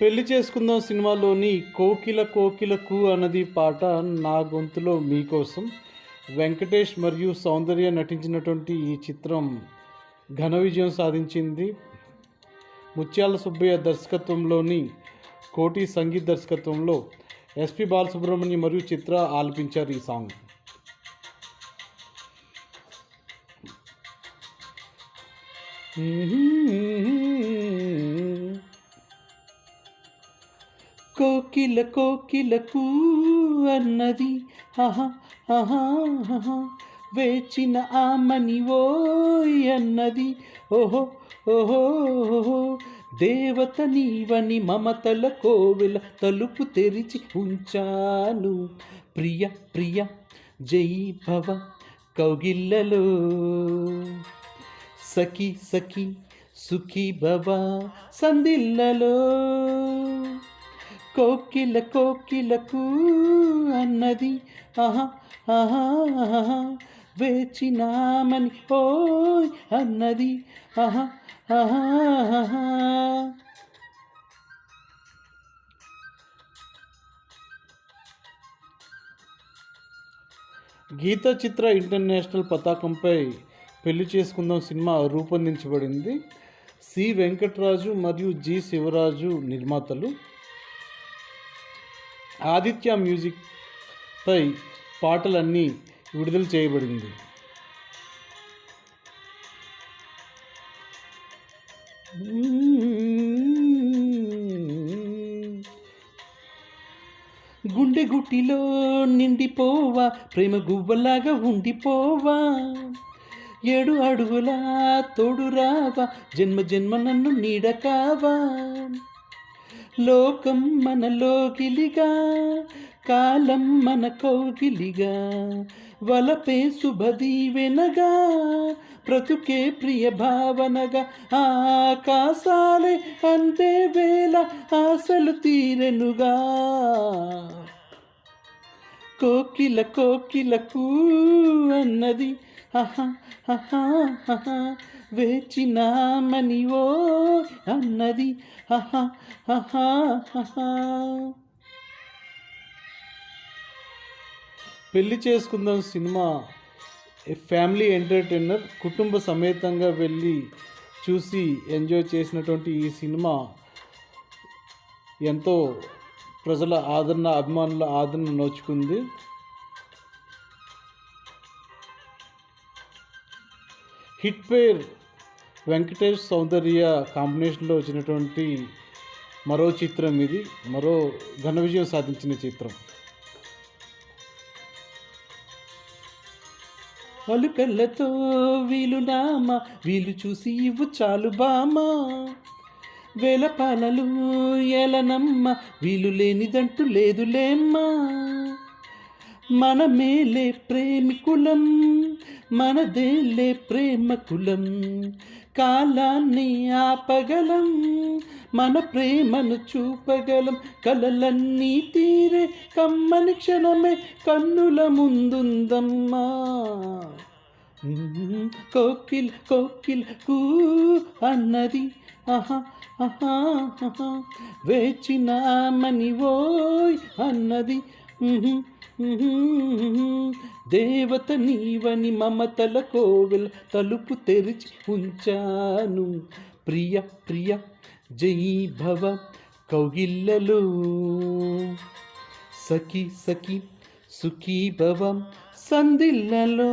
పెళ్లి చేసుకుందాం సినిమాలోని 'కోకిల కోకిలకు' అన్నది పాట నా గొంతులో మీకోసం. వెంకటేష్ మరియు సౌందర్య నటించినటువంటి ఈ చిత్రం ఘన విజయం సాధించింది. ముత్యాల సుబ్బయ్య దర్శకత్వంలోని కోటి సంగీత్ దర్శకత్వంలో ఎస్పి బాలసుబ్రహ్మణ్యం మరియు చిత్ర ఆలపించారు ఈ సాంగ్. కోకిల కోకిలకు అన్నది ఆహా ఆహా ఆహా, వేచిన ఆమని ఓయ్ అన్నది ఓహో ఓహో ఓహో, దేవత నీవని మమతల కోవెల తలుపు తెరిచి ఉంచాను. ప్రియ ప్రియ జై భవ కౌగిల్లలో, సఖి సఖి సుఖీ భవ సందిల్లలో. కోకిల కోకిలకు అన్నది ఆహా ఆహా ఆహా, వేచినామని ఓయ్ అన్నది ఆహా ఆహా ఆహా. గీత చిత్ర ఇంటర్నేషనల్ పతాకంపై పెళ్లి చేసుకుందాం సినిమా రూపొందించబడింది. సి వెంకటరాజు మరియు జి శివరాజు నిర్మాతలు. ఆదిత్య మ్యూజిక్ పై పాటలన్నీ విడుదల చేయబడింది. గుండె గుట్టిలో నిండిపోవా, ప్రేమ గువ్వలాగా ఉండిపోవా, 7 అడుగుల తోడు రావా, జన్మ జన్మ నన్ను నీడ కావా. లోకం మనలోకిలిగా, కాలం మన కౌగిలిగా, వలపే శుభదీవెనగా, బ్రతుకే ప్రియ భావనగా, ఆకాశాలే అంతే వేళ ఆశలు తీరెనుగా. కోకిల కోకిలకు అన్నది ఆహా ఆహా ఆహా, వేచినామని ఓ అన్నది ఆహా ఆహా ఆహా. పెళ్లి చేసుకుందాం సినిమా ఫ్యామిలీ ఎంటర్టైనర్. కుటుంబ సమేతంగా వెళ్ళి చూసి ఎంజాయ్ చేసినటువంటి ఈ సినిమా ఎంతో ప్రజల ఆదరణ, అభిమానుల ఆదరణ నోచుకుంది. హిట్ పేర్ వెంకటేష్ సౌందర్య కాంబినేషన్లో వచ్చినటువంటి మరో చిత్రం ఇది. మరో ఘన విజయం సాధించిన చిత్రం. అలుకల్లతో వీలు నామా, వీలు చూసి ఇవ్వు చాలు బామా, వేల పాలలు ఏలనమ్మ, వీలు లేనిదంటూ లేదులేమ్మా. మనమేలే ప్రేమికులం, మనదేలే ప్రేమ కులం, కాలాన్ని ఆపగలం, మన ప్రేమను చూపగలం, కలలన్నీ తీరే కమ్మని క్షణమే కన్నుల ముందుందమ్మా. కోకిల్ కోకిల్ కూ అన్నది ఆహా ఆహా ఆహా, వేచినామని ఓయ్ అన్నది దేవత నీవని మమతల కోవెల తలుపు తెరిచి ఉంచాను. ప్రియ ప్రియ జై భవ కౌగిల్లలో, సఖి సఖి సుఖీ భవ సందిల్లలో.